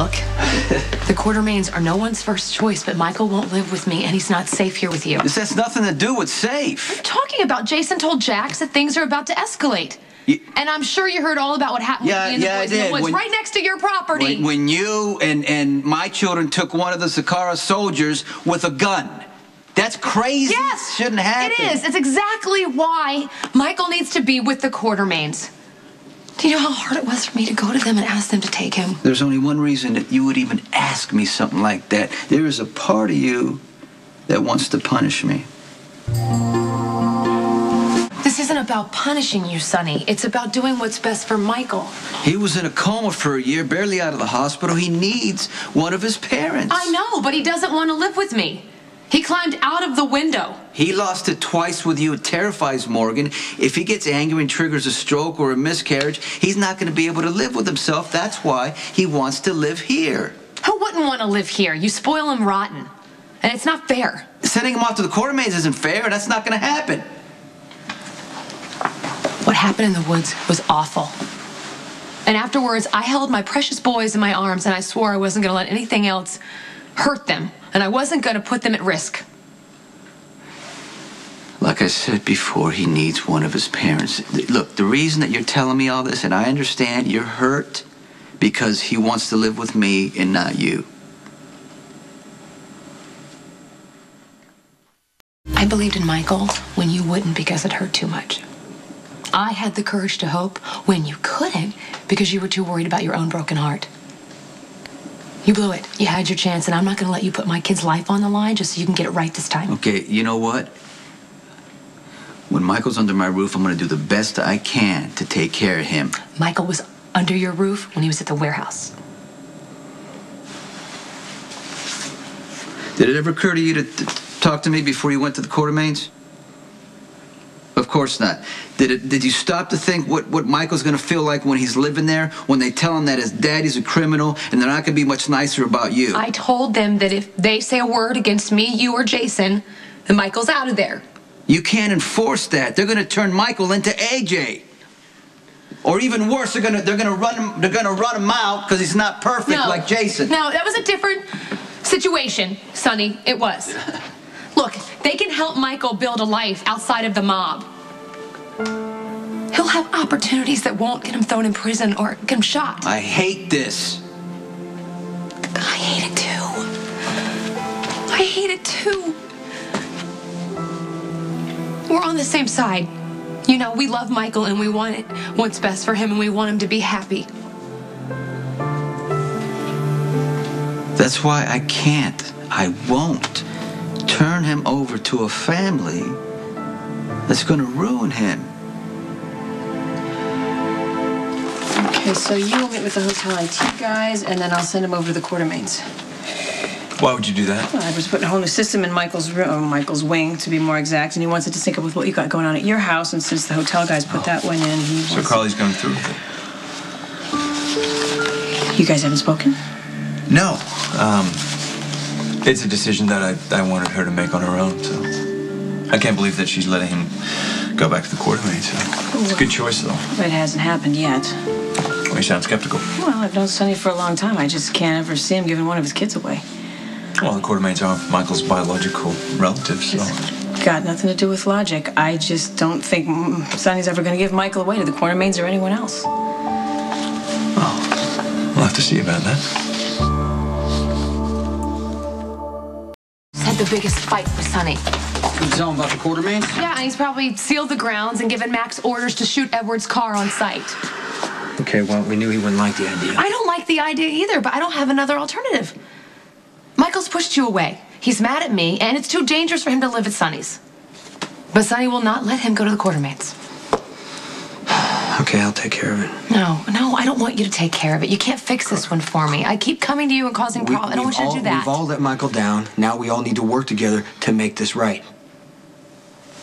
Look, the Quartermains are no one's first choice, but Michael won't live with me, and he's not safe here with you. This has nothing to do with safe. I'm talking about Jason told Jax that things are about to escalate. And I'm sure you heard all about what happened with me and the boys in the woods right next to your property. When you and my children took one of the Sakara soldiers with a gun. That's crazy. Yes. Shouldn't happen. It is. It's exactly why Michael needs to be with the Quartermains. Do you know how hard it was for me to go to them and ask them to take him? There's only one reason that you would even ask me something like that. There is a part of you that wants to punish me. This isn't about punishing you, Sonny. It's about doing what's best for Michael. He was in a coma for a year, barely out of the hospital. He needs one of his parents. I know, but he doesn't want to live with me. He climbed out of the window. He lost it twice with you. It terrifies Morgan. If he gets angry and triggers a stroke or a miscarriage, he's not going to be able to live with himself. That's why he wants to live here. Who wouldn't want to live here? You spoil him rotten. And it's not fair. Sending him off to the Quartermains isn't fair. That's not going to happen. What happened in the woods was awful. And afterwards, I held my precious boys in my arms, and I swore I wasn't going to let anything else hurt them. And I wasn't going to put them at risk. Like I said before, he needs one of his parents. Look, the reason that you're telling me all this, and I understand you're hurt because he wants to live with me and not you. I believed in Michael when you wouldn't because it hurt too much. I had the courage to hope when you couldn't because you were too worried about your own broken heart. You blew it. You had your chance, and I'm not going to let you put my kid's life on the line just so you can get it right this time. Okay, you know what? When Michael's under my roof, I'm going to do the best I can to take care of him. Michael was under your roof when he was at the warehouse. Did it ever occur to you to talk to me before you went to the Quartermains? Of course not. Did you stop to think what Michael's going to feel like when he's living there, when they tell him that his daddy's a criminal and they're not going to be much nicer about you? I told them that if they say a word against me, you or Jason, then Michael's out of there. You can't enforce that. They're going to turn Michael into AJ. Or even worse, they're going to run him out because he's not perfect like Jason. No, that was a different situation, Sonny. It was. Look, they can help Michael build a life outside of the mob. He'll have opportunities that won't get him thrown in prison or get him shot. I hate this. I hate it too. I hate it too. We're on the same side. You know, we love Michael and we want what's best for him and we want him to be happy. That's why I can't, I won't turn him over to a family that's going to ruin him. Okay, so you will meet with the hotel IT guys, and then I'll send him over to the Quartermains. Why would you do that? Well, I was putting a whole new system in Michael's room, Michael's wing, to be more exact, and he wants it to sync up with what you got going on at your house, and since the hotel guys put that one in, he wants... So Carly's going through with it? You guys haven't spoken? No. It's a decision that I wanted her to make on her own, so... I can't believe that she's letting him go back to the Quartermains. So. It's a good choice, though. But it hasn't happened yet. Well, you sound skeptical. Well, I've known Sonny for a long time. I just can't ever see him giving one of his kids away. Well, the Quartermains are Michael's biological relatives, so... It's got nothing to do with logic. I just don't think Sonny's ever going to give Michael away to the Quartermains or anyone else. Oh, we'll have to see about that. He's had the biggest fight with Sonny. You tell him about the Quartermains? Yeah, and he's probably sealed the grounds and given Max orders to shoot Edward's car on sight. Okay, well, we knew he wouldn't like the idea. I don't like the idea either, but I don't have another alternative. Michael's pushed you away. He's mad at me, and it's too dangerous for him to live at Sonny's. But Sonny will not let him go to the Quartermains. Okay, I'll take care of it. No, I don't want you to take care of it. You can't fix this one for me. I keep coming to you and causing problems. I don't want you to do that. We've all let Michael down. Now we all need to work together to make this right.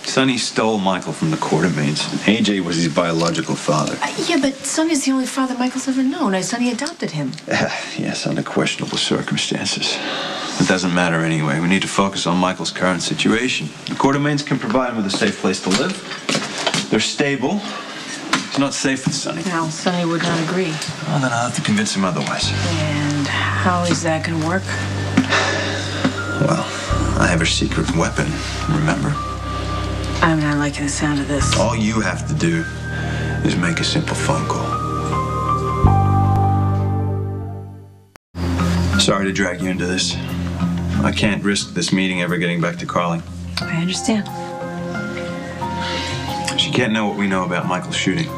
Sonny stole Michael from the Quartermains. AJ was his biological father. Yeah, but Sonny's the only father Michael's ever known. Sonny adopted him. Yes, under questionable circumstances. It doesn't matter anyway. We need to focus on Michael's current situation. The Quartermains can provide him with a safe place to live. They're stable. He's not safe with Sonny. Now, Sonny would not agree. Well, then I'll have to convince him otherwise. And How is that gonna work? Well, I have her secret weapon, remember? I'm not liking the sound of this. All you have to do is make a simple phone call. Sorry to drag you into this. I can't risk this meeting ever getting back to Carly. I understand. She can't know what we know about Michael's shooting.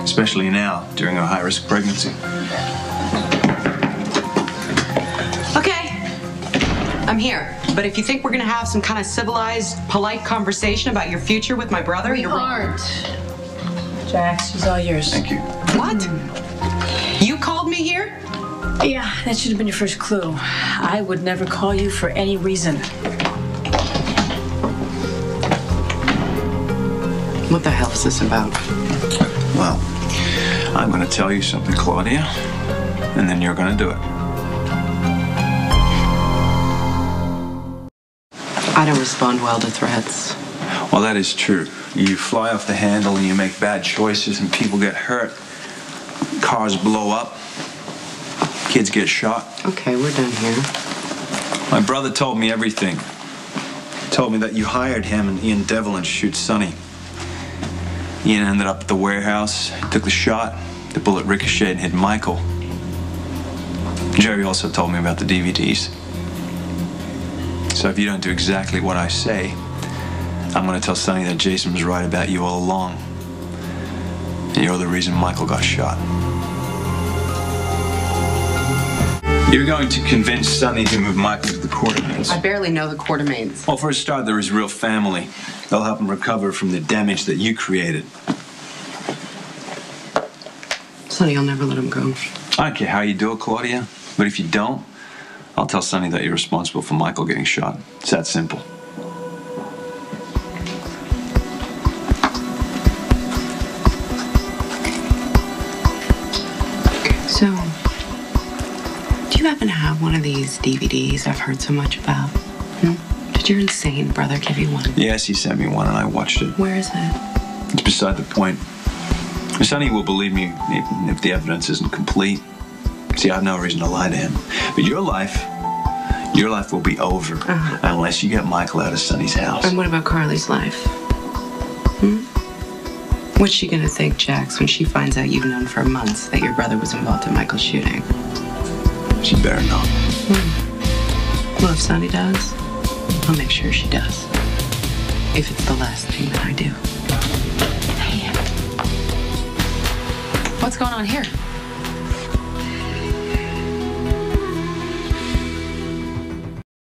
Especially now, during her high-risk pregnancy. Okay, I'm here. But if you think we're gonna have some kind of civilized, polite conversation about your future with my brother, you're wrong. Jax, she's all yours. Thank you. What? You called me here? Yeah, that should have been your first clue. I would never call you for any reason. What the hell is this about? Well, I'm going to tell you something, Claudia, and then you're going to do it. I don't respond well to threats. Well, that is true. You fly off the handle and you make bad choices and people get hurt. Cars blow up. Kids get shot. Okay, we're done here. My brother told me everything. He told me that you hired him and Ian Devlin to shoot Sonny. Ian ended up at the warehouse, took the shot, the bullet ricocheted and hit Michael. Jerry also told me about the DVDs. So if you don't do exactly what I say, I'm going to tell Sonny that Jason was right about you all along. And you're the reason Michael got shot. You're going to convince Sonny to move Michael to the Quartermains. I barely know the Quartermains. Well, for a start, they're his real family. They'll help him recover from the damage that you created. Sonny, I'll never let him go. I don't care how you do it, Claudia, but if you don't, I'll tell Sonny that you're responsible for Michael getting shot. It's that simple. So, do you happen to have one of these DVDs I've heard so much about? Did your insane brother give you one? Yes, he sent me one and I watched it. Where is it? It's beside the point. Sonny will believe me even if the evidence isn't complete. See, I have no reason to lie to him. But your life will be over unless you get Michael out of Sonny's house. And what about Carly's life? What's she gonna think, Jax, when she finds out you've known for months that your brother was involved in Michael's shooting? She better not. Well, if Sonny does, I'll make sure she does. If it's the last thing that I do. What's going on here?